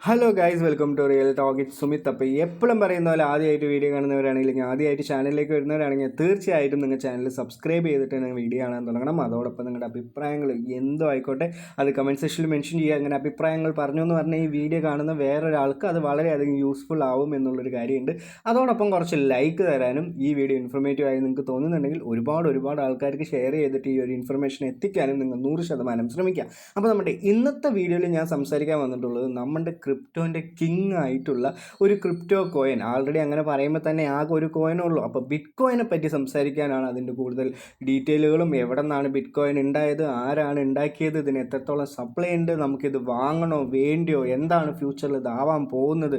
Hello guys, welcome to real talk. It Sumith. അപ്പോൾ എപ്പോഴും പറയുന്ന പോലെ ആദ്യമായിട്ട് വീഡിയോ കാണുന്നവരാണെങ്കിൽ ആദ്യമായിട്ട് ചാനലിലേക്ക് വരുന്നവരാണെങ്കിൽ തീർച്ചയായിട്ടും നിങ്ങൾ ചാനൽ സബ്സ്ക്രൈബ് ചെയ്തിട്ട് നിങ്ങൾ വീഡിയോ കാണാൻ തുടങ്ങണം. അതോടൊപ്പം നിങ്ങളുടെ അഭിപ്രായങ്ങൾ എന്തോ ആയിക്കോട്ടെ അത് കമൻറ്റ് സെക്ഷനിൽ മെൻഷൻ ചെയ്യുക. അങ്ങനെ അഭിപ്രായങ്ങൾ പറഞ്ഞു എന്ന് പറഞ്ഞാൽ ഈ വീഡിയോ കാണുന്ന വേറൊരാൾക്ക് അത് വളരെയധികം യൂസ്ഫുൾ ആവും എന്നുള്ളൊരു കാര്യമുണ്ട്. അതോടൊപ്പം കുറച്ച് ലൈക്ക് തരാനും ഈ വീഡിയോ ഇൻഫോർമേറ്റീവ് ആയി നിങ്ങൾക്ക് തോന്നുന്നുണ്ടെങ്കിൽ ഒരുപാട് ആൾക്കാർക്ക് ഷെയർ ചെയ്തിട്ട് ഈ ഒരു ഇൻഫർമേഷൻ എത്തിക്കാനും നിങ്ങൾ 100% ശ്രമിക്കുക. അപ്പോൾ നമ്മുടെ ഇന്നത്തെ വീഡിയോയിൽ ഞാൻ സംസാരിക്കാൻ വന്നിട്ടുള്ളത് നമ്മുടെ ക്രിപ്റ്റോൻ്റെ കിങ് ആയിട്ടുള്ള ഒരു ക്രിപ്റ്റോ കോയിൻ. ആൾറെഡി അങ്ങനെ പറയുമ്പോൾ തന്നെ ആകെ ഒരു കോയിനേ ഉള്ളൂ. അപ്പോൾ ബിറ്റ് കോയിനെ പറ്റി സംസാരിക്കാനാണ്. അതിൻ്റെ കൂടുതൽ ഡീറ്റെയിലുകളും എവിടെ നിന്നാണ് ബിറ്റ് കോയിൻ ഉണ്ടായത്, ആരാണ് ഉണ്ടാക്കിയത്, ഇതിന് എത്രത്തോളം സപ്ലൈ ഉണ്ട്, നമുക്കിത് വാങ്ങണോ വേണ്ടിയോ, എന്താണ് ഫ്യൂച്ചറിൽ ഇതാവാൻ പോകുന്നത്,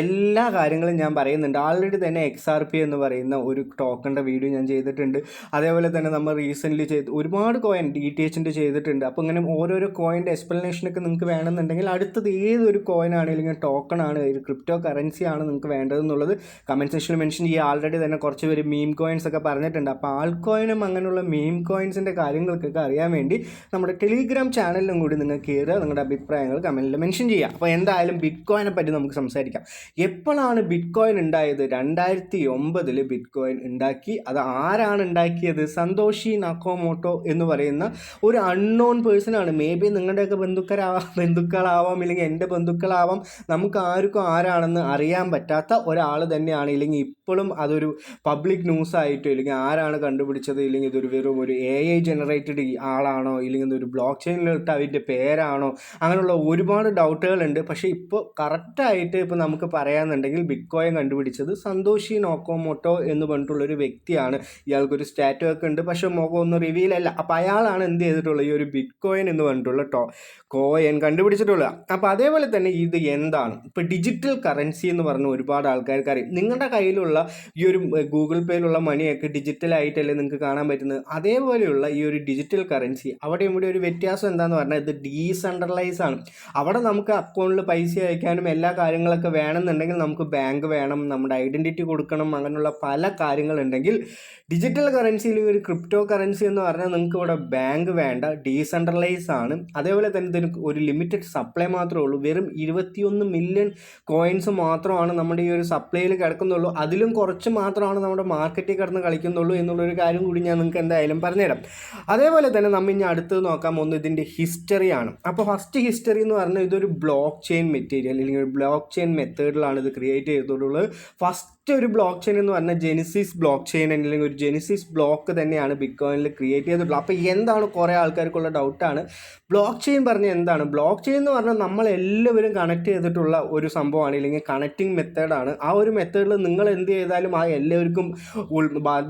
എല്ലാ കാര്യങ്ങളും ഞാൻ പറയുന്നുണ്ട്. ആൾറെഡി തന്നെ XRP എന്ന് പറയുന്ന ഒരു ടോക്കണിൻ്റെ വീഡിയോ ഞാൻ ചെയ്തിട്ടുണ്ട്. അതേപോലെ തന്നെ നമ്മൾ റീസെൻ്റ്ലി ഒരുപാട് കോയിൻ DTHൻ്റെ ചെയ്തിട്ടുണ്ട്. അപ്പോൾ ഇങ്ങനെ ഓരോരോ കോയിൻ്റെ എക്സ്പ്ലനേഷനൊക്കെ നിങ്ങൾക്ക് വേണമെന്നുണ്ടെങ്കിൽ അടുത്തത് ഏതൊരു കോയിൻ അല്ലെങ്കിൽ ടോക്കൺ ആണ്, ഒരു ക്രിപ്റ്റോ കറൻസി ആണ് നിങ്ങൾക്ക് വേണ്ടതെന്നുള്ളത് കമൻറ്റ് സെക്ഷനിൽ മെൻഷൻ ചെയ്യുക. ആൾറെഡി തന്നെ കുറച്ച് പേര് മീം കോയിൻസ് ഒക്കെ പറഞ്ഞിട്ടുണ്ട്. അപ്പോൾ ആൾ കോയിനും അങ്ങനെയുള്ള മീം കോയിൻസിൻ്റെ കാര്യങ്ങൾക്കൊക്കെ അറിയാൻ വേണ്ടി നമ്മുടെ ടെലിഗ്രാം ചാനലിലും കൂടി നിങ്ങൾ കയറുക, നിങ്ങളുടെ അഭിപ്രായങ്ങൾ കമൻറ്റിൽ മെൻഷൻ ചെയ്യുക. അപ്പോൾ എന്തായാലും ബിറ്റ് കോയിനെ പറ്റി നമുക്ക് സംസാരിക്കാം. എപ്പോഴാണ് ബിറ്റ് കോയിൻ ഉണ്ടായത്? 2009 ബിറ്റ് കോയിൻ ഉണ്ടാക്കി. അത് ആരാണ് ഉണ്ടാക്കിയത്? സന്തോഷി നക്കോമോട്ടോ എന്ന് പറയുന്ന ഒരു അൺനോൺ പേഴ്സൺ ആണ്. മേ ബി നിങ്ങളുടെയൊക്കെ ബന്ധുക്കളാവാം, ഇല്ലെങ്കിൽ എൻ്റെ ബന്ധുക്കളാവാം. നമുക്ക് ആർക്കും ആരാണെന്ന് അറിയാൻ പറ്റാത്ത ഒരാൾ തന്നെയാണ്. ഇല്ലെങ്കിൽ ഇപ്പോഴും അതൊരു പബ്ലിക് ന്യൂസ് ആയിട്ടോ, ഇല്ലെങ്കിൽ ആരാണ് കണ്ടുപിടിച്ചത്, ഇല്ലെങ്കിൽ ഇതൊരു വെറും ഒരു AI ജനറേറ്റഡ് ആളാണോ, ഇല്ലെങ്കിൽ ഇതൊരു ബ്ലോക്ക് ചെയിനിലിട്ട് അതിൻ്റെ പേരാണോ, അങ്ങനെയുള്ള ഒരുപാട് ഡൗട്ടുകളുണ്ട്. പക്ഷേ ഇപ്പോൾ കറക്റ്റായിട്ട് ഇപ്പോൾ നമുക്ക് പറയാമെന്നുണ്ടെങ്കിൽ ബിറ്റ് കോയിൻ കണ്ടുപിടിച്ചത് സന്തോഷി നക്കോമോട്ടോ എന്ന് പറഞ്ഞിട്ടുള്ളൊരു വ്യക്തിയാണ്. ഇയാൾക്കൊരു സ്റ്റാറ്റു ഒക്കെ ഉണ്ട്, പക്ഷേ മുഖമൊന്നും റിവീൽ അല്ല. അപ്പോൾ അയാളാണ് എന്ത് ചെയ്തിട്ടുള്ളത്, ഈ ഒരു ബിറ്റ് കോയിൻ എന്ന് പറഞ്ഞിട്ടുള്ള കോയിൻ കണ്ടുപിടിച്ചിട്ടുള്ളത്. അപ്പോൾ അതേപോലെ തന്നെ ഇത് എന്താണ്, ഇപ്പോൾ ഡിജിറ്റൽ കറൻസി എന്ന് പറഞ്ഞ ഒരുപാട് ആൾക്കാർക്ക് അറിയും. നിങ്ങളുടെ കയ്യിലുള്ള ഈ ഒരു ഗൂഗിൾ പേയിലുള്ള മണിയൊക്കെ ഡിജിറ്റലായിട്ടല്ലേ നിങ്ങൾക്ക് കാണാൻ പറ്റുന്നത്. അതേപോലെയുള്ള ഈ ഒരു ഡിജിറ്റൽ കറൻസി അവിടെ ഇവിടെ ഒരു വ്യത്യാസം എന്താണെന്ന് പറഞ്ഞാൽ ഇത് ഡീസെൻട്രലൈസ് ആണ്. അവിടെ നമുക്ക് അക്കൗണ്ടിൽ പൈസ അയക്കാനും എല്ലാ കാര്യങ്ങളൊക്കെ വേണമെന്നുണ്ടെങ്കിൽ നമുക്ക് ബാങ്ക് വേണം, നമ്മുടെ ഐഡൻറ്റിറ്റി കൊടുക്കണം, അങ്ങനെയുള്ള പല കാര്യങ്ങളുണ്ടെങ്കിൽ ഡിജിറ്റൽ കറൻസിയിൽ ഒരു ക്രിപ്റ്റോ കറൻസി എന്ന് പറഞ്ഞാൽ നിങ്ങൾക്ക് ഇവിടെ ബാങ്ക് വേണ്ട, ഡീസെൻട്രലൈസ് ആണ്. അതേപോലെ തന്നെ ഇതിന് ഒരു ലിമിറ്റഡ് സപ്ലൈ മാത്രമേ ഉള്ളൂ. വെറും 21 മില്യൺ കോയിൻസ് മാത്രമാണ് നമ്മുടെ ഈ ഒരു സപ്ലൈയിൽ കിടക്കുന്നുള്ളൂ. അതിലും കുറച്ച് മാത്രമാണ് നമ്മുടെ മാർക്കറ്റിൽ കിടന്ന് കളിക്കുന്നുള്ളൂ എന്നുള്ളൊരു കാര്യം കൂടി ഞാൻ നിങ്ങൾക്ക് എന്തായാലും പറഞ്ഞുതരാം. അതേപോലെ തന്നെ നമ്മൾ ഇനി അടുത്തത് നോക്കാൻ പോകുന്നത് ഇതിൻ്റെ ഹിസ്റ്ററിയാണ്. അപ്പോൾ ഫസ്റ്റ് ഹിസ്റ്ററി എന്ന് പറഞ്ഞാൽ ഇതൊരു ബ്ലോക്ക് ചെയിൻ മെറ്റീരിയൽ, അല്ലെങ്കിൽ ഒരു ബ്ലോക്ക് ചെയിൻ മെത്തേഡിലാണ് ഇത് ക്രിയേറ്റ് ചെയ്തിട്ടുള്ളത്. ഫസ്റ്റ് ഒരു ബ്ലോക്ക് ചെയിൻ എന്ന് പറഞ്ഞാൽ ജെനിസിസ് ബ്ലോക്ക് ചെയിൻ, അല്ലെങ്കിൽ ഒരു ജെനിസിസ് ബ്ലോക്ക് തന്നെയാണ് ബിറ്റ് കോയിനിൽ ക്രിയേറ്റ് ചെയ്തിട്ടുള്ളത്. അപ്പോൾ എന്താണ്, കുറേ ആൾക്കാർക്കുള്ള ഡൗട്ടാണ് ബ്ലോക്ക് ചെയിൻ പറഞ്ഞാൽ എന്താണ്. ബ്ലോക്ക് ചെയിൻ എന്ന് പറഞ്ഞാൽ നമ്മളെല്ലാവരും കണക്ട് ചെയ്തിട്ടുള്ള ഒരു സംഭവമാണ്, അല്ലെങ്കിൽ കണക്റ്റിംഗ് മെത്തേഡാണ്. ആ ഒരു മെത്തേഡിൽ നിങ്ങൾ എന്ത് ചെയ്താലും ആ എല്ലാവർക്കും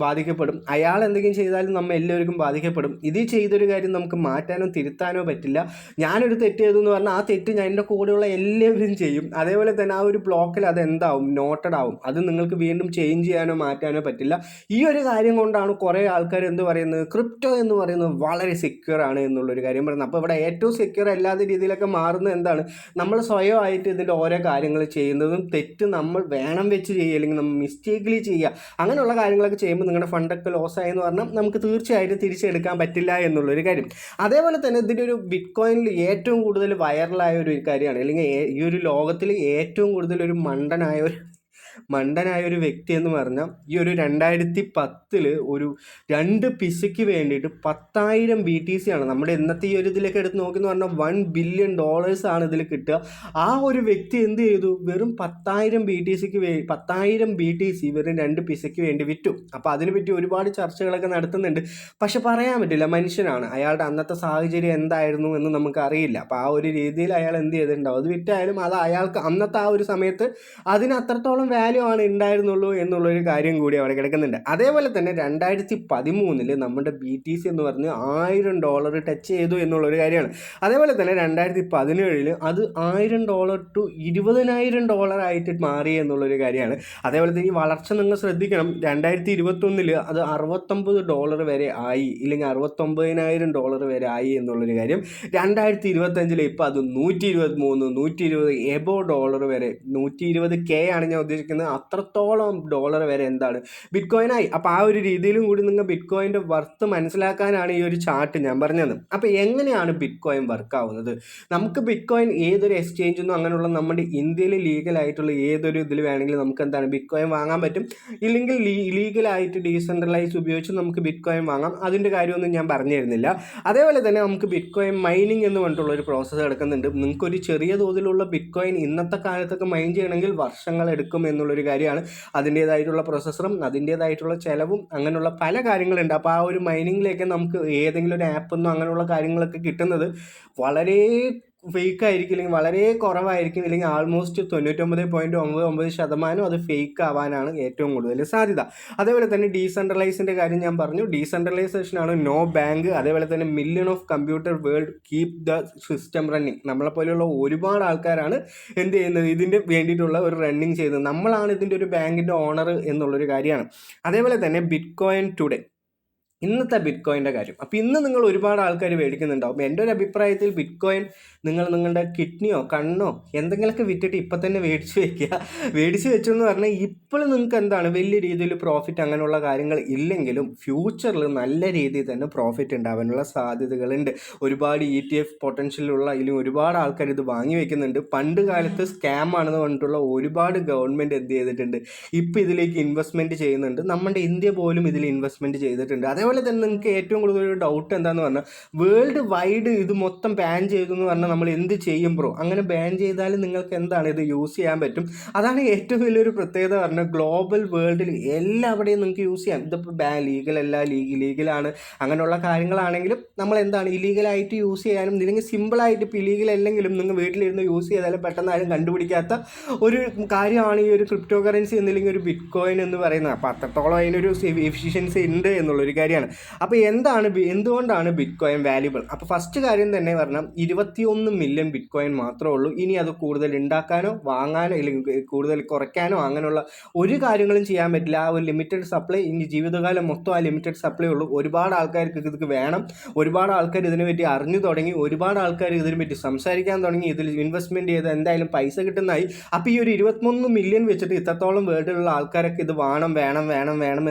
ബാധിക്കപ്പെടും. അയാൾ എന്തെങ്കിലും ചെയ്താലും നമ്മൾ എല്ലാവർക്കും ബാധിക്കപ്പെടും. ഇത് ചെയ്തൊരു കാര്യം നമുക്ക് മാറ്റാനോ തിരുത്താനോ പറ്റില്ല. ഞാനൊരു തെറ്റ് ചെയ്തെന്ന് പറഞ്ഞാൽ ആ തെറ്റ് ഞാൻ എൻ്റെ കൂടെയുള്ള എല്ലാവരും ചെയ്യും. അതേപോലെ തന്നെ ആ ഒരു ബ്ലോക്കിൽ അത് എന്താവും, നോട്ടഡ് ആവും. അത് നിങ്ങൾക്ക് വീണ്ടും ചേഞ്ച് ചെയ്യാനോ മാറ്റാനോ പറ്റില്ല. ഈ ഒരു കാര്യം കൊണ്ടാണ് കുറേ ആൾക്കാർ എന്ത് പറയുന്നത്, ക്രിപ്റ്റോ എന്ന് പറയുന്നത് വളരെ സെക്യൂർ ആണ് എന്നുള്ളൊരു കാര്യം പറയുന്നത്. അപ്പോൾ ഇവിടെ ഏറ്റവും സെക്യൂർ അല്ലാത്ത രീതിയിലൊക്കെ മാറുന്നത് എന്താണ്, നമ്മൾ സ്വയമായിട്ട് ഇതിൻ്റെ ഓരോ കാര്യങ്ങൾ ചെയ്യുന്നതും തെറ്റ് നമ്മൾ വേണം വെച്ച് ചെയ്യുക, അല്ലെങ്കിൽ നമ്മൾ മിസ്റ്റേക്കിലി ചെയ്യുക, അങ്ങനെയുള്ള കാര്യങ്ങളൊക്കെ ചെയ്യുമ്പോൾ നിങ്ങളുടെ ഫണ്ടൊക്കെ ലോസ് ആയെന്ന് പറഞ്ഞാൽ നമുക്ക് തീർച്ചയായിട്ടും തിരിച്ചെടുക്കാൻ പറ്റില്ല എന്നുള്ളൊരു കാര്യം. അതേപോലെ തന്നെ ഇതിൻ്റെ ഒരു ബിറ്റ് കോയിനിൽ ഏറ്റവും കൂടുതൽ വൈറലായ ഒരു കാര്യമാണ്, അല്ലെങ്കിൽ ഈ ഒരു ലോകത്തിൽ ഏറ്റവും കൂടുതൽ ഒരു മണ്ടനായ ഒരു വ്യക്തി എന്ന് പറഞ്ഞാൽ ഈ ഒരു 2010 ഒരു 2 പിസയ്ക്ക് വേണ്ടിയിട്ട് 10,000 BTC ആണ്. നമ്മുടെ ഇന്നത്തെ ഈ ഒരു ഇതിലൊക്കെ എടുത്ത് നോക്കിയെന്ന് പറഞ്ഞാൽ $1 ബില്യൺ ആണ് ഇതിൽ കിട്ടുക. ആ ഒരു വ്യക്തി എന്ത് ചെയ്തു, വെറും 10,000 BTC വെറും 2 പിസയ്ക്ക് വേണ്ടി വിറ്റു. അപ്പോൾ അതിനെപ്പറ്റി ഒരുപാട് ചർച്ചകളൊക്കെ നടത്തുന്നുണ്ട്. പക്ഷെ പറയാൻ പറ്റില്ല, മനുഷ്യനാണ്. അയാളുടെ അന്നത്തെ സാഹചര്യം എന്തായിരുന്നു എന്ന് നമുക്കറിയില്ല. അപ്പോൾ ആ ഒരു രീതിയിൽ അയാൾ എന്ത് ചെയ്തിട്ടുണ്ടാവും, അത് വിറ്റായാലും അത് അയാൾക്ക് അന്നത്തെ ആ ഒരു സമയത്ത് അതിന് അത്രത്തോളം വാല്യൂ ആണ് ഉണ്ടായിരുന്നുള്ളൂ എന്നുള്ളൊരു കാര്യം കൂടി അവിടെ കിടക്കുന്നുണ്ട്. അതേപോലെ തന്നെ 2013 നമ്മുടെ BTC എന്ന് പറഞ്ഞ് $1,000 ടച്ച് ചെയ്തു എന്നുള്ളൊരു കാര്യമാണ്. അതേപോലെ തന്നെ 2017 അത് $1,000 to $20,000 ആയിട്ട് മാറി എന്നുള്ളൊരു കാര്യമാണ്. അതേപോലെ തന്നെ ഈ വളർച്ച നിങ്ങൾ ശ്രദ്ധിക്കണം. 2021 അത് $69 വരെ ആയി, ഇല്ലെങ്കിൽ $69,000 വരെ ആയി എന്നുള്ളൊരു കാര്യം. 2025 ഇപ്പോൾ അത് $123, $120 $120 വരെ, $120K ആണ് ഞാൻ ഉദ്ദേശിക്കുന്നത്. വിശ്വസിക്കുന്നത് അത്രത്തോളം ഡോളർ വരെ എന്താണ് ബിറ്റ് കോയിനായി. അപ്പോൾ ആ ഒരു രീതിയിലും കൂടി നിങ്ങൾ ബിറ്റ് കോയിൻ്റെ വർത്ത് മനസ്സിലാക്കാനാണ് ഈ ഒരു ചാർട്ട് ഞാൻ പറഞ്ഞത്. അപ്പോൾ എങ്ങനെയാണ് ബിറ്റ് കോയിൻ വർക്ക് ആവുന്നത്? നമുക്ക് ബിറ്റ് കോയിൻ ഏതൊരു എക്സ്ചേഞ്ചിന്നും അങ്ങനെയുള്ള നമ്മുടെ ഇന്ത്യയിൽ ലീഗലായിട്ടുള്ള ഏതൊരു ഇതിൽ വേണമെങ്കിലും നമുക്ക് എന്താണ് ബിറ്റ് കോയിൻ വാങ്ങാൻ പറ്റും. ഇല്ലെങ്കിൽ ലീഗലായിട്ട് ഡീസെൻട്രലൈസ് ഉപയോഗിച്ച് നമുക്ക് ബിറ്റ് കോയിൻ വാങ്ങാം. അതിൻ്റെ കാര്യമൊന്നും ഞാൻ പറഞ്ഞു തരുന്നില്ല. അതേപോലെ തന്നെ നമുക്ക് ബിറ്റ് കോയിൻ മൈനിങ് എന്ന് പറഞ്ഞിട്ടുള്ള ഒരു പ്രോസസ്സ് നടക്കുന്നുണ്ട്. നിങ്ങൾക്കൊരു ചെറിയ തോതിലുള്ള ബിറ്റ് കോയിൻ ഇന്നത്തെ കാലത്തൊക്കെ മൈൻ ചെയ്യണമെങ്കിൽ വർഷങ്ങൾ എടുക്കും എന്നുള്ളൊരു കാര്യമാണ്. അതിൻ്റേതായിട്ടുള്ള പ്രോസസ്സറും അതിൻ്റേതായിട്ടുള്ള ചിലവും അങ്ങനെയുള്ള പല കാര്യങ്ങളുണ്ട്. അപ്പോൾ ആ ഒരു മൈനിങ്ങിലേക്ക് നമുക്ക് ഏതെങ്കിലും ഒരു ആപ്പെന്നോ അങ്ങനെയുള്ള കാര്യങ്ങളൊക്കെ കിട്ടുന്നത് വളരെ ഫേക്ക് ആയിരിക്കും, അല്ലെങ്കിൽ വളരെ കുറവായിരിക്കും, അല്ലെങ്കിൽ ആൾമോസ്റ്റ് 99.99% അത് ഫേക്ക് ആവാനാണ് ഏറ്റവും കൂടുതൽ സാധ്യത. അതേപോലെ തന്നെ ഡീസെൻട്രലൈസിൻ്റെ കാര്യം ഞാൻ പറഞ്ഞു. ഡീസെൻട്രലൈസേഷനാണ് നോ ബാങ്ക്. അതേപോലെ തന്നെ million of computer world keep the system running. നമ്മളെപ്പോലെയുള്ള ഒരുപാട് ആൾക്കാരാണ് എന്ത് ചെയ്യുന്നത്, ഇതിൻ്റെ വേണ്ടിയിട്ടുള്ള ഒരു റണ്ണിങ് ചെയ്യുന്നത്. നമ്മളാണ് ഇതിൻ്റെ ഒരു ബാങ്കിൻ്റെ ഓണർ എന്നുള്ളൊരു കാര്യമാണ്. അതേപോലെ തന്നെ ബിറ്റ് കോയിൻ ടുഡേ, ഇന്നത്തെ ബിറ്റ് കോയിൻ്റെ കാര്യം. അപ്പോൾ ഇന്ന് നിങ്ങൾ ഒരുപാട് ആൾക്കാർ മേടിക്കുന്നുണ്ടാവും. എൻ്റെ ഒരു അഭിപ്രായത്തിൽ ബിറ്റ് കോയിൻ നിങ്ങൾ നിങ്ങളുടെ കിഡ്നിയോ കണ്ണോ എന്തെങ്കിലുമൊക്കെ വിറ്റിട്ട് ഇപ്പം തന്നെ മേടിച്ച് വെക്കുക. മേടിച്ച് വെച്ചു എന്ന് പറഞ്ഞാൽ ഇപ്പോൾ നിങ്ങൾക്ക് എന്താണ് വലിയ രീതിയിൽ പ്രോഫിറ്റ് അങ്ങനെയുള്ള കാര്യങ്ങൾ ഇല്ലെങ്കിലും ഫ്യൂച്ചറിൽ നല്ല രീതിയിൽ തന്നെ പ്രോഫിറ്റ് ഉണ്ടാവാനുള്ള സാധ്യതകളുണ്ട്. ഒരുപാട് ETF പൊട്ടൻഷ്യലുള്ള അല്ലെങ്കിൽ ഒരുപാട് ആൾക്കാർ ഇത് വാങ്ങി വെക്കുന്നുണ്ട്. പണ്ട് കാലത്ത് സ്കാം ആണെന്ന് പറഞ്ഞിട്ടുള്ള ഒരുപാട് ഗവൺമെൻറ് എന്ത് ചെയ്തിട്ടുണ്ട്, ഇപ്പോൾ ഇതിലേക്ക് ഇൻവെസ്റ്റ്മെൻറ്റ് ചെയ്യുന്നുണ്ട്. നമ്മുടെ ഇന്ത്യ പോലും ഇതിൽ ഇൻവെസ്റ്റ്മെൻറ്റ് ചെയ്തിട്ടുണ്ട്. അതേപോലെ തന്നെ നിങ്ങൾക്ക് ഏറ്റവും കൂടുതൽ ഒരു ഡൗട്ട് എന്താണെന്ന് പറഞ്ഞാൽ, വേൾഡ് വൈഡ് ഇത് മൊത്തം ബാൻ ചെയ്തു എന്ന് പറഞ്ഞാൽ നമ്മൾ എന്ത് ചെയ്യും ബ്രോ? അങ്ങനെ ബാൻ ചെയ്താൽ നിങ്ങൾക്ക് എന്താണ് ഇത് യൂസ് ചെയ്യാൻ പറ്റും. അതാണ് ഏറ്റവും വലിയൊരു പ്രത്യേകത പറഞ്ഞാൽ, ഗ്ലോബൽ വേൾഡിൽ എല്ലാവിടെയും നിങ്ങൾക്ക് യൂസ് ചെയ്യാം. ഇതിപ്പോൾ ലീഗലല്ല, ലീഗലാണ് അങ്ങനെയുള്ള കാര്യങ്ങളാണെങ്കിലും നമ്മൾ എന്താണ് ഇല്ലീഗലായിട്ട് യൂസ് ചെയ്യാനും, ഇല്ലെങ്കിൽ സിമ്പിളായിട്ട് ഇപ്പോൾ ഇല്ലീഗൽ അല്ലെങ്കിലും നിങ്ങൾ വീട്ടിലിരുന്ന് യൂസ് ചെയ്താലും പെട്ടെന്ന് ആരും കണ്ടുപിടിക്കാത്ത ഒരു കാര്യമാണ് ഈ ഒരു ക്രിപ്റ്റോ കറൻസി എന്നില്ലെങ്കിൽ ഒരു ബിറ്റ് കോയിൻ എന്ന് പറയുന്നത്. അപ്പോൾ അത്രത്തോളം അതിനൊരു എഫിഷ്യൻസി ഉണ്ട് എന്നുള്ളൊരു കാര്യമാണ്. അപ്പോൾ എന്തുകൊണ്ടാണ് ബിറ്റ് കോയിൻ വാല്യുബിൾ? അപ്പോൾ ഫസ്റ്റ് കാര്യം തന്നെ പറഞ്ഞാൽ 21 മില്യൺ ബിറ്റ് കോയിൻ മാത്രമേ ഉള്ളൂ. ഇനി അത് കൂടുതൽ ഉണ്ടാക്കാനോ വാങ്ങാനോ അല്ലെങ്കിൽ കൂടുതൽ കുറയ്ക്കാനോ അങ്ങനെയുള്ള ഒരു കാര്യങ്ങളും ചെയ്യാൻ പറ്റില്ല. ആ ഒരു ലിമിറ്റഡ് സപ്ലൈ ഇനി ജീവിതകാലം മൊത്തം ആ ലിമിറ്റഡ് സപ്ലൈ ഉള്ളൂ. ഒരുപാട് ആൾക്കാർക്ക് ഇത് വേണം, ഒരുപാട് ആൾക്കാർ ഇതിനെ പറ്റി അറിഞ്ഞു തുടങ്ങി, ഒരുപാട് ആൾക്കാർ ഇതിനെ പറ്റി സംസാരിക്കാൻ തുടങ്ങി, ഇതിൽ ഇൻവെസ്റ്റ്മെൻറ്റ് ചെയ്ത് എന്തായാലും പൈസ കിട്ടുന്നതായി. അപ്പോൾ ഈ ഒരു 21 മില്യൺ വെച്ചിട്ട് ഇത്രത്തോളം വേൾഡിലുള്ള ആൾക്കാരൊക്കെ ഇത് വേണം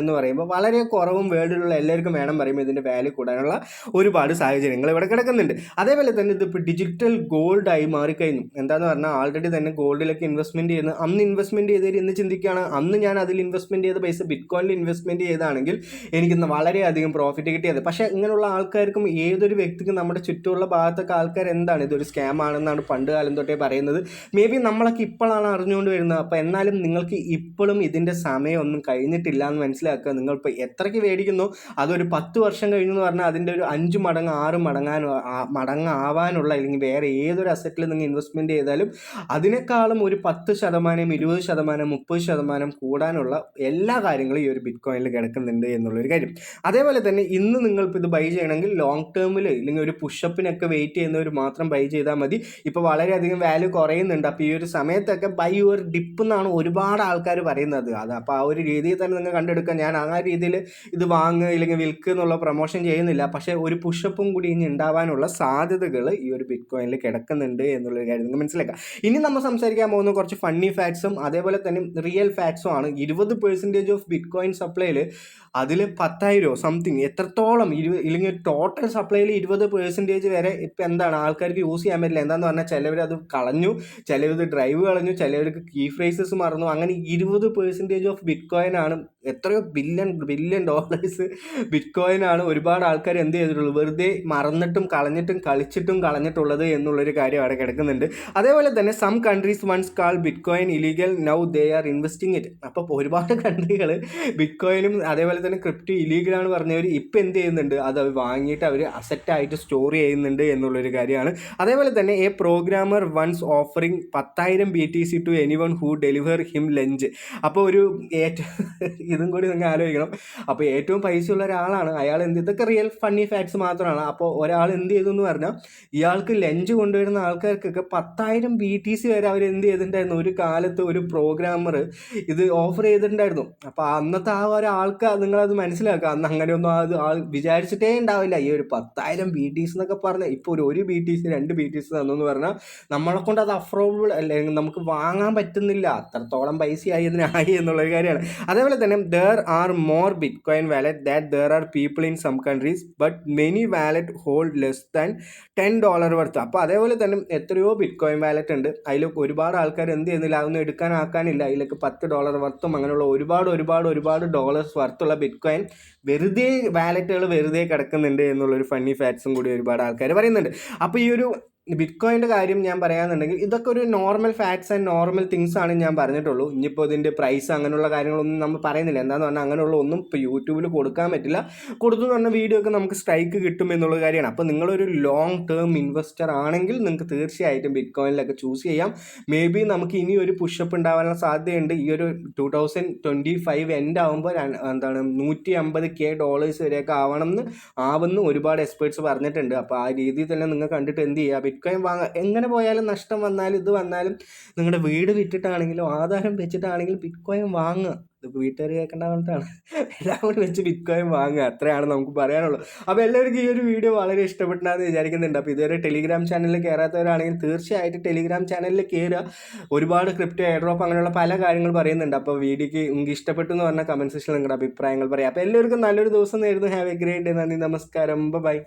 എന്ന് പറയുമ്പോൾ വളരെ കുറവും വേൾഡിലുള്ള എല്ലാവർക്കും വേണം പറയുമ്പോൾ ഇതിൻ്റെ വാല്യൂ കൂടാനുള്ള ഒരുപാട് സാഹചര്യങ്ങൾ ഇവിടെ കിടക്കുന്നുണ്ട്. അതേപോലെ തന്നെ ഇതിപ്പോൾ ഡിജിറ്റൽ ഗോൾഡായി മാറിക്കഴിഞ്ഞു. എന്താണെന്ന് പറഞ്ഞാൽ ആൾറെഡി തന്നെ ഗോൾഡിലേക്ക് ഇൻവെസ്റ്റ്മെൻറ്റ് ചെയ്യുന്നത്, അന്ന് ഇൻവെസ്റ്റ്മെൻറ്റ് ചെയ്തവർ ഇന്ന് ചിന്തിക്കുകയാണ്, അന്ന് ഞാൻ അതിൽ ഇൻവെസ്റ്റ്മെൻറ്റ് ചെയ്ത പൈസ ബിറ്റ് കോയിനിൽ ഇൻവെസ്റ്റ്മെൻറ്റ് ചെയ്താണെങ്കിൽ എനിക്ക് വളരെയധികം പ്രോഫിറ്റ് കിട്ടിയത്. പക്ഷേ ഇങ്ങനെയുള്ള ആൾക്കാർക്കും ഏതൊരു വ്യക്തിക്കും നമ്മുടെ ചുറ്റുമുള്ള ഭാഗത്തൊക്കെ ആൾക്കാർ എന്താണ് ഇതൊരു സ്കാം ആണെന്നാണ് പണ്ട് കാലം തൊട്ടേ പറയുന്നത്. മേ ബി നമ്മളൊക്കെ ഇപ്പോഴാണ് അറിഞ്ഞുകൊണ്ട് വരുന്നത്. അപ്പോൾ എന്നാലും നിങ്ങൾക്ക് ഇപ്പോഴും ഇതിൻ്റെ സമയമൊന്നും കഴിഞ്ഞിട്ടില്ല എന്ന് മനസ്സിലാക്കുക. നിങ്ങളിപ്പോൾ എത്രയ്ക്ക് മേടിക്കുന്നോ അതൊരു 10 വർഷം കഴിഞ്ഞു എന്ന് പറഞ്ഞാൽ അതിൻ്റെ ഒരു 5 മടങ്ങ് 6 മടങ്ങ് ആവാനുള്ള, അല്ലെങ്കിൽ വേറെ ഏതൊരു അസറ്റിൽ നിങ്ങൾ ഇൻവെസ്റ്റ്മെൻറ്റ് ചെയ്താലും അതിനേക്കാളും ഒരു 10%, 20%, 30% കൂടാനുള്ള എല്ലാ കാര്യങ്ങളും ഈ ഒരു ബിറ്റ് കോയിനിൽ കിടക്കുന്നുണ്ട് എന്നുള്ളൊരു കാര്യം. അതേപോലെ തന്നെ ഇന്ന് നിങ്ങളിപ്പോൾ ഇത് ബൈ ചെയ്യണമെങ്കിൽ ലോങ് ടേമിൽ ഇല്ലെങ്കിൽ ഒരു പുഷപ്പിനൊക്കെ വെയിറ്റ് ചെയ്യുന്നവർ മാത്രം ബൈ ചെയ്താൽ മതി. ഇപ്പോൾ വളരെയധികം വാല്യൂ കുറയുന്നുണ്ട്. അപ്പോൾ ഈ ഒരു സമയത്തൊക്കെ ബൈ ഒരു ഡിപ്പ് എന്നാണ് ഒരുപാട് ആൾക്കാർ പറയുന്നത്. അപ്പോൾ ആ ഒരു രീതിയിൽ തന്നെ നിങ്ങൾ കണ്ടെടുക്കുക. ഞാൻ ആ രീതിയിൽ ഇത് വാങ്ങുക ഇല്ലെങ്കിൽ വിൽക്കുക എന്നുള്ള പ്രൊമോഷൻ ചെയ്യുന്നില്ല. പക്ഷേ ഒരു പുഷപ്പും കൂടി ഇനി ഉണ്ടാവാനുള്ള സാധ്യതകൾ ഈ ഒരു ബിറ്റ് കോയിനിൽ കിടക്കുന്നുണ്ട് എന്നുള്ളൊരു കാര്യം നിങ്ങൾ മനസ്സിലാക്കുക. ഇനി നമ്മൾ സംസാരിക്കാൻ പോകുന്ന കുറച്ച് ഫണ്ണി ഫാക്ട്സും അതേപോലെ തന്നെ റിയൽ ഫാക്ട്സും ആണ്. 20% ഓഫ് ബിറ്റ് കോയിൻ സപ്ലൈയിൽ അതിൽ 10,000 സംതിങ് എത്രത്തോളം ഇല്ലെങ്കിൽ ടോട്ടൽ സപ്ലൈയിൽ 20% വരെ ഇപ്പം എന്താണ് ആൾക്കാർക്ക് യൂസ് ചെയ്യാൻ പറ്റില്ല. എന്താണെന്ന് പറഞ്ഞാൽ ചിലവർ അത് കളഞ്ഞു, ചിലവർ ഡ്രൈവ് കളഞ്ഞു, ചിലവർക്ക് കീ ഫ്രേസസ് മറന്നു. അങ്ങനെ 20% ഓഫ് ബിറ്റ് കോയിനാണ്, എത്രയോ ബില്യൺ ഡോളേഴ്സ് ബിറ്റ് കോയിനാണ് ഒരുപാട് ആൾക്കാർ എന്ത് ചെയ്തിട്ടുള്ളൂ, വെറുതെ മറന്നിട്ടും കളഞ്ഞിട്ടുള്ളത് എന്നുള്ളൊരു കാര്യം അവിടെ കിടക്കുന്നുണ്ട്. അതേപോലെ തന്നെ some countries once call bit coin illegal, now they are investing it. അപ്പോൾ ഒരുപാട് കൺട്രികൾ ബിറ്റ് കോയിനും അതേപോലെ തന്നെ ക്രിപ്റ്റോ ഇലീഗലാണ് പറഞ്ഞവർ ഇപ്പം എന്ത് ചെയ്യുന്നുണ്ട്, അത് വാങ്ങിയിട്ട് അവർ അസറ്റായിട്ട് സ്റ്റോർ ചെയ്യുന്നുണ്ട് എന്നുള്ളൊരു കാര്യമാണ്. അതേപോലെ തന്നെ a programmer once offering 10,000 BTC to anyone who deliver him lunch. അപ്പോൾ ഒരു ഇതും കൂടി നിങ്ങൾ ആലോചിക്കണം. അപ്പോൾ ഏറ്റവും പൈസയുള്ള ഒരാളാണ്. അയാൾ ഇതൊക്കെ റിയൽ ഫണ്ണി ഫാക്ട്സ് മാത്രമാണ്. അപ്പോൾ ഒരാൾ എന്ത് ചെയ്തു എന്ന് പറഞ്ഞാൽ ഇയാൾക്ക് ലഞ്ച് കൊണ്ടുവരുന്ന ആൾക്കാർക്കൊക്കെ 10,000 BTC വരെ അവർ എന്ത് ചെയ്തിട്ടുണ്ടായിരുന്നു. ഒരു കാലത്ത് ഒരു പ്രോഗ്രാമർ ഇത് ഓഫർ ചെയ്തിട്ടുണ്ടായിരുന്നു. അപ്പോൾ അന്നത്തെ ആ ഒരാൾക്ക് നിങ്ങളത് മനസ്സിലാക്കുക, അന്ന് അങ്ങനെയൊന്നും അത് ആൾ വിചാരിച്ചിട്ടേ ഉണ്ടാവില്ല. ഈ ഒരു 10,000 BTC എന്നൊക്കെ പറഞ്ഞാൽ ഇപ്പോൾ ഒരു BTC 2 BTC തന്നെന്ന് പറഞ്ഞാൽ നമ്മളെ കൊണ്ട് അത് അഫോർഡബിൾ അല്ലെങ്കിൽ നമുക്ക് വാങ്ങാൻ പറ്റുന്നില്ല. അത്രത്തോളം പൈസയായി ഇതിനായി എന്നുള്ളൊരു കാര്യമാണ്. അതേപോലെ തന്നെ there are more bitcoin wallet that there are people in some countries but many wallet hold less than $10 worth. അപ്പോൾ അതേപോലെ തന്നെ എത്രയോ ബിറ്റ്കോയിൻ വാലറ്റ് ഉണ്ട്, അതിൽ ഒരുപാട് ആൾക്കാർ എന്ത് ചെയ്യുന്നില്ല, അതൊന്നും എടുക്കാനാക്കാനില്ല. അതിലേക്ക് $10 വർത്തും അങ്ങനെയുള്ള ഒരുപാട് ഡോളേഴ്സ് വർത്തുള്ള ബിറ്റ്കോയിൻ വെറുതെ വാലറ്റുകൾ വെറുതെ കിടക്കുന്നുണ്ട് എന്നുള്ളൊരു ഫണ്ണി ഫാക്ട്സും കൂടി ഒരുപാട് ആൾക്കാർ പറയുന്നുണ്ട്. അപ്പോൾ ഈ ഒരു ബിറ്റ്കോയിൻ്റെ കാര്യം ഞാൻ പറയാന്നുണ്ടെങ്കിൽ ഇതൊക്കെ ഒരു normal facts and normal things ആണ് ഞാൻ പറഞ്ഞിട്ടുള്ളൂ. ഇനിയിപ്പോൾ ഇതിൻ്റെ പ്രൈസ് അങ്ങനെയുള്ള കാര്യങ്ങളൊന്നും നമ്മൾ പറയുന്നില്ല. എന്താണെന്ന് പറഞ്ഞാൽ അങ്ങനെയുള്ള ഒന്നും ഇപ്പോൾ യൂട്യൂബിൽ കൊടുക്കാൻ പറ്റില്ല. കൊടുത്തു എന്ന് പറഞ്ഞ വീഡിയോ ഒക്കെ നമുക്ക് സ്ട്രൈക്ക് കിട്ടും എന്നുള്ള കാര്യമാണ്. അപ്പോൾ നിങ്ങളൊരു ലോങ് ടേം ഇൻവെസ്റ്റർ ആണെങ്കിൽ നിങ്ങൾക്ക് തീർച്ചയായിട്ടും ബിറ്റ്കോയിനിലൊക്കെ ചൂസ് ചെയ്യാം. മേ ബി നമുക്ക് ഇനി ഒരു പുഷപ്പ് ഉണ്ടാവാനുള്ള സാധ്യതയുണ്ട്. ഈ ഒരു 2025 എൻഡ് ആകുമ്പോൾ $150K വരെയൊക്കെ ആവുമെന്ന് ഒരുപാട് എക്സ്പേർട്സ് പറഞ്ഞിട്ടുണ്ട്. അപ്പോൾ ആ രീതിയിൽ തന്നെ നിങ്ങൾ കണ്ടിട്ട് എന്ത് ചെയ്യുക, ബിറ്റ്കോയിൻ വാങ്ങുക. എങ്ങനെ പോയാലും നഷ്ടം വന്നാലും ഇത് വന്നാലും നിങ്ങളുടെ വീട് വിറ്റിട്ടാണെങ്കിലും ആധാരം വെച്ചിട്ടാണെങ്കിലും ബിറ്റ്കോയിൻ വാങ്ങുക. ഇതിപ്പോൾ വീട്ടുകാർ കേൾക്കേണ്ട പറഞ്ഞിട്ടാണ്, എല്ലാം കൂടി വെച്ച് ബിറ്റ്കോയിൻ വാങ്ങുക. അത്രയാണ് നമുക്ക് പറയാനുള്ളൂ. അപ്പോൾ എല്ലാവർക്കും ഈ ഒരു വീഡിയോ വളരെ ഇഷ്ടപ്പെട്ടെന്ന് വിചാരിക്കുന്നുണ്ട്. അപ്പോൾ ഇതുവരെ ടെലിഗ്രാം ചാനലിൽ കയറാത്തവരാണെങ്കിൽ തീർച്ചയായിട്ടും ടെലിഗ്രാം ചാനലിൽ കയറുക. ഒരുപാട് ക്രിപ്റ്റോ എയർ ഡ്രോപ്പ് അങ്ങനെയുള്ള പല കാര്യങ്ങൾ പറയുന്നുണ്ട്. അപ്പോൾ വീഡിയോക്ക് നിങ്ങൾക്ക് ഇഷ്ടപ്പെട്ടു എന്ന് പറഞ്ഞാൽ കമൻറ്റ് സെക്ഷനിൽ നിങ്ങളുടെ അഭിപ്രായങ്ങൾ പറയാം. അപ്പോൾ എല്ലാവർക്കും നല്ലൊരു ദിവസം നേരുന്നു. Have A great day. നന്ദി, നമസ്കാരം, ബൈ.